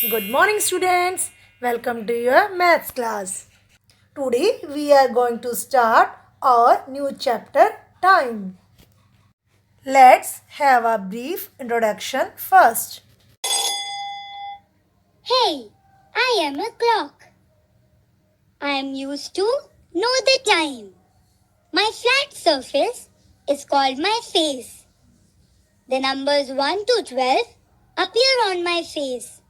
Good morning, students. Welcome to your maths class. Today we are going to start our new chapter, Time. Let's have a brief introduction first. Hey, I am a clock. I am used to know the time. My flat surface is called my face. The numbers 1 to 12 appear on my face.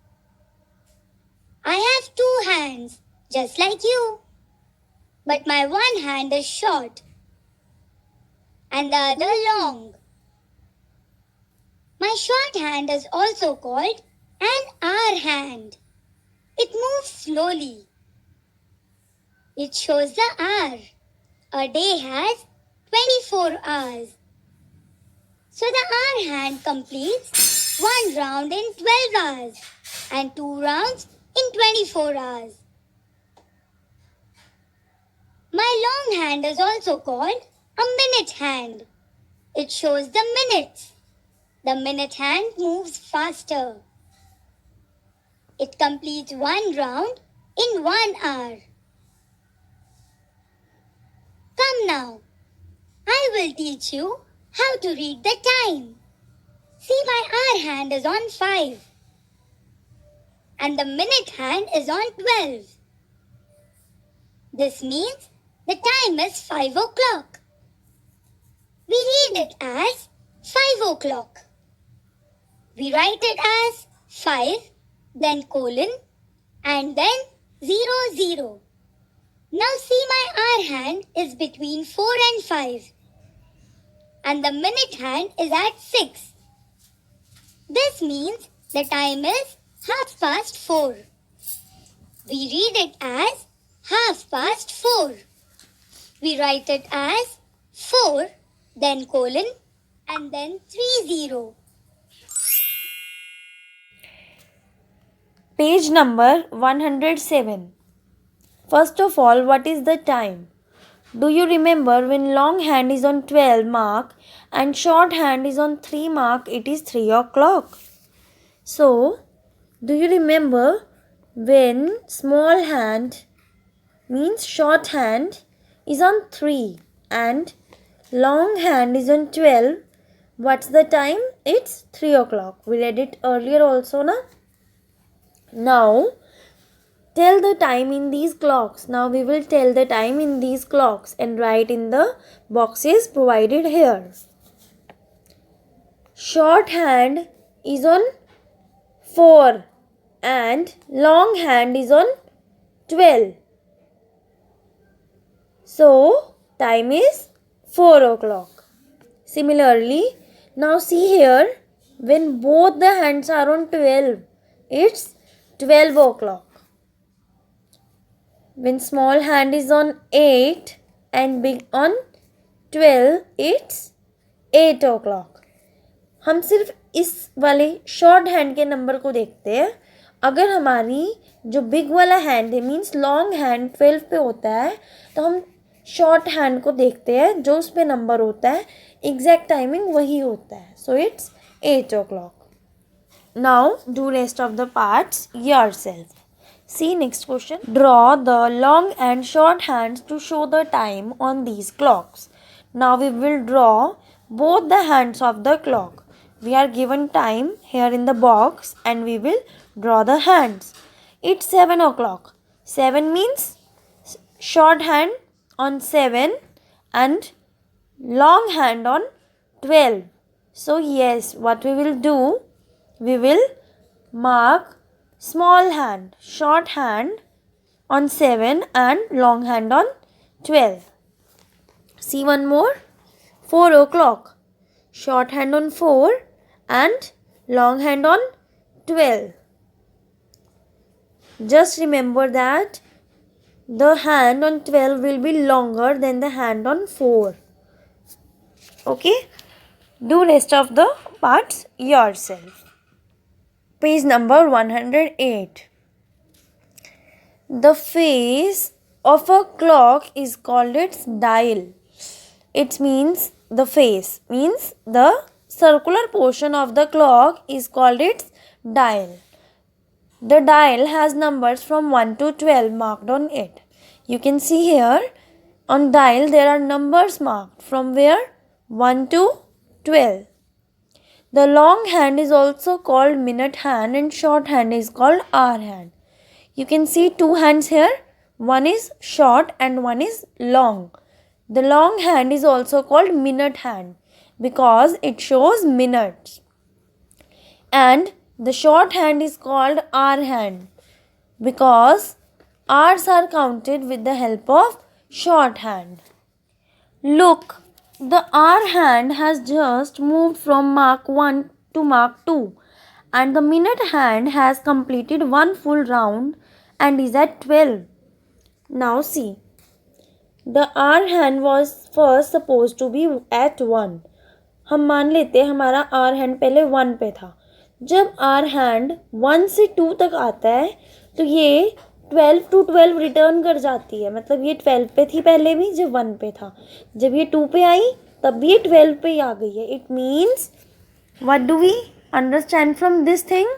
I have two hands, just like you. But my one hand is short and the other long. My short hand is also called an hour hand. It moves slowly. It shows the hour. A day has 24 hours. So the hour hand completes one round in 12 hours and two rounds in 24 hours. My long hand is also called a minute hand. It shows the minutes. The minute hand moves faster. It completes one round in 1 hour. Come now, I will teach you how to read the time. See, my hour hand is on 5 and the minute hand is on 12. This means the time is 5 o'clock. We read it as 5 o'clock. We write it as 5, then colon, and then 00. Now see, my hour hand is between 4 and 5 and the minute hand is at 6. This means the time is 4:30. We read it as 4:30. We write it as 4, then colon, and then 30. Page number 107. First of all, what is the time? Do you remember when long hand is on 12 mark and short hand is on 3 mark, it is 3 o'clock. So, do you remember when small hand means short hand is on 3 and long hand is on 12? What's the time? It's 3 o'clock. We read it earlier also, na? Now, tell the time in these clocks. Now we will tell the time in these clocks and write in the boxes provided here. Short hand is on 4 and long hand is on 12. So, time is 4 o'clock. Similarly, now see here, when both the hands are on 12, it's 12 o'clock. When small hand is on 8 and big on 12, it's 8 o'clock. हम सिर्फ इस वाले short hand के number को देखते हैं. अगर हमारी जो बिग वाला हैंड है मीन्स लॉन्ग हैंड 12 पे होता है तो हम शॉर्ट हैंड को देखते हैं जो उस पे नंबर होता है एग्जैक्ट टाइमिंग वही होता है. So it's 8 o'clock. Now do rest of the parts yourself. See next question. Draw the long and short hands to show the time on these clocks. Now we will draw both the hands of the clock. We are given time here in the box and we will draw the hands. It's 7 o'clock. 7 means short hand on 7 and long hand on 12. So yes, what we will do, we will mark small hand, short hand on 7 and long hand on 12. See one more. 4 o'clock. Short hand on 4 and long hand on 12. Just remember that the hand on 12 will be longer than the hand on 4. Okay? Do rest of the parts yourself. Page number 108. The face of a clock is called its dial. It means the face means the circular portion of the clock is called its dial. The dial has numbers from 1 to 12 marked on it. You can see here on dial there are numbers marked from where 1 to 12. The long hand is also called minute hand and short hand is called hour hand. You can see two hands here. One is short and one is long. The long hand is also called minute hand because it shows minutes. And the short hand is called hour hand because hours are counted with the help of short hand. Look, the hour hand has just moved from mark 1 to mark 2 and the minute hand has completed one full round and is at 12. Now see, the hour hand was first supposed to be at 1. हम मान लेते हैं हमारा are hand पहले 1 पे था. जब are hand 1 से 2 तक आता है तो ये 12 to 12 रिटर्न कर जाती है. मतलब ये 12 पे थी पहले भी जब 1 पे था. जब ये 2 पे आई तब भी ये 12 पे ही आ गई है. It means what do we understand from this thing?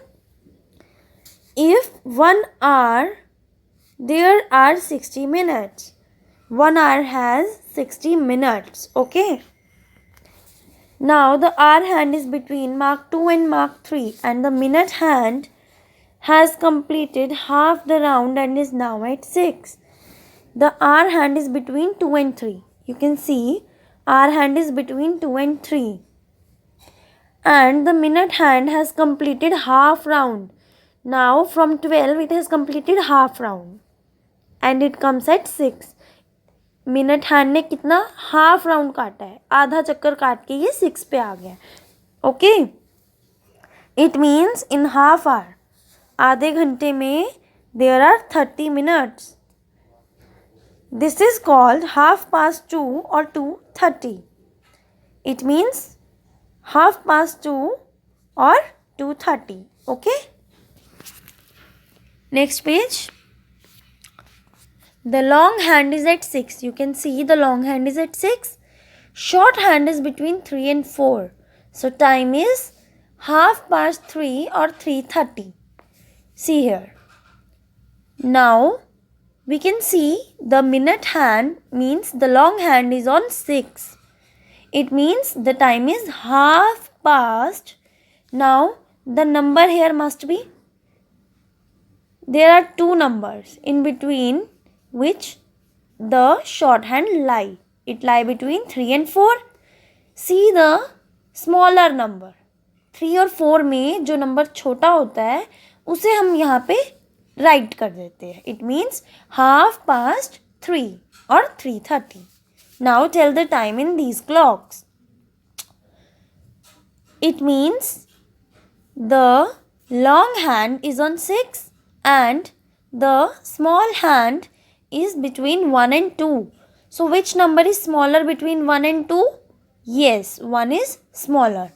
If 1 hour there are 60 minutes. 1 hour has 60 minutes. Okay. Now the hour hand is between mark 2 and mark 3 and the minute hand has completed half the round and is now at 6. The hour hand is between 2 and 3. You can see hour hand is between 2 and 3. And the minute hand has completed half round. Now from 12 it has completed half round. And it comes at 6. Minute hand ने कितना half round काटा है, आधा चक्कर काट के ये 6 पे आ गया. Okay, it means in half hour, आधे घंटे में there are 30 minutes. This is called 2:30 और 2:30. इट मीन्स 2:30 और 2:30. Okay, next page. The long hand is at 6. You can see the long hand is at 6. Short hand is between 3 and 4. So time is 3:30 or 3:30. See here. Now we can see the minute hand means the long hand is on 6. It means the time is 1/2. Now the number here must be, there are two numbers in between which the short hand lie. It lie between 3 and 4. See the smaller number. 3 और 4 में जो number छोटा होता है उसे हम यहाँ पे राइट कर देते हैं. It means 3:30 or 3:30. Now tell the time in these clocks. It means the long hand is on 6 and the small hand is between 1 and 2. So which number is smaller between 1 and 2? Yes, 1 is smaller.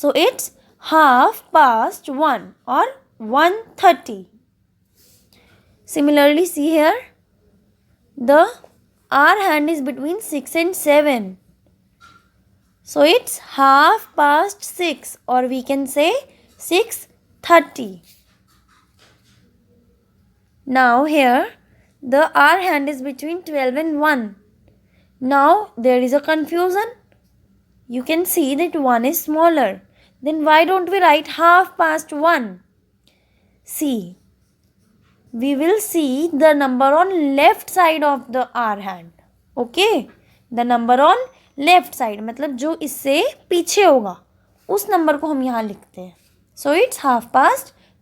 So it's 1:30 or 1:30. Similarly, see here, the hour hand is between 6 and 7. So it's 6:30 or we can say 6:30. Now here, the hour hand is between 12 and 1. Now there is a confusion. You can see that 1 is smaller. Then why don't we write 1:30? See, we will see the number on left side of the hour hand. Okay, the number on left side मतलब जो इससे पीछे होगा उस number को हम यहाँ लिखते हैं. So it's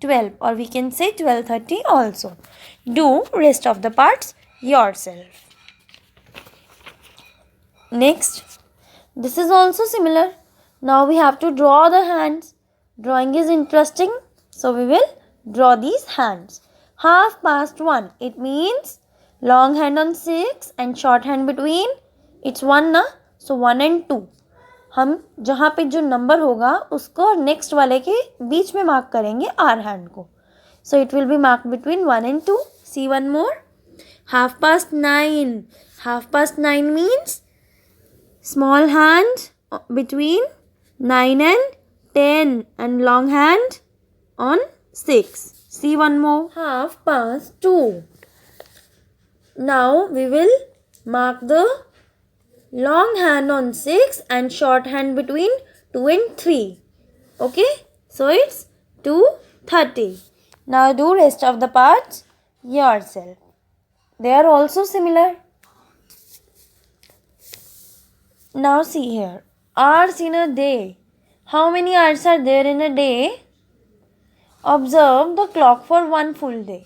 12 or we can say 12:30 also. Do rest of the parts yourself. Next, this is also similar. Now we have to draw the hands. Drawing is interesting, so we will draw these hands. 1:30. It means long hand on 6 and short hand between. It's 1 na, so 1 and 2. हम जहाँ पे जो number होगा उसको next वाले के बीच में mark करेंगे आर हैंड को. So it will be mark between 1 and 2. See one more. 9:30. 9:30 means small hand between 9 and 10 and long hand on 6. See one more. 2:30. Now we will mark the long hand on 6 and short hand between 2 and 3. Okay? So it's 2:30. Now do rest of the parts yourself. They are also similar. Now see here. Hours in a day. How many hours are there in a day? Observe the clock for one full day.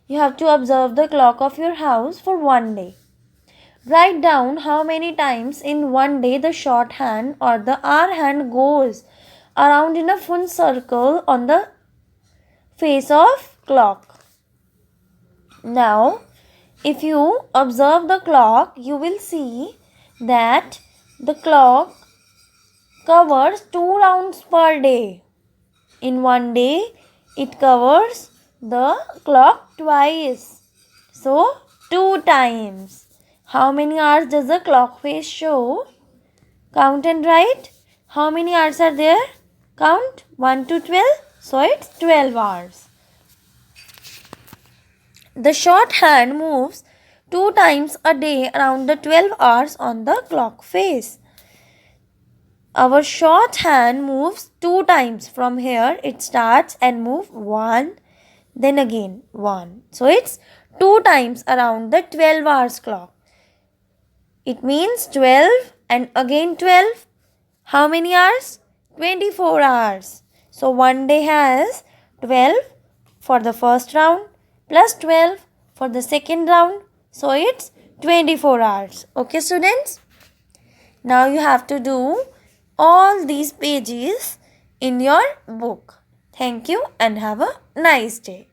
You have to observe the clock of your house for one day. Write down how many times in one day the shorthand or the hour hand goes around in a full circle on the face of clock. Now, if you observe the clock, you will see that the clock covers 2 rounds per day. In one day, it covers the clock twice. So, 2 times. How many hours does the clock face show? Count and write. How many hours are there? Count 1 to 12. So, it's 12 hours. The shorthand moves 2 times a day around the 12 hours on the clock face. Our shorthand moves 2 times. From here it starts and move 1, then again 1. So it's 2 times around the 12 hours clock. It means 12 and again 12. How many hours? 24 hours. So one day has 12 for the first round plus 12 for the second round. So it's 24 hours. Okay, students? Now you have to do all these pages in your book. Thank you and have a nice day.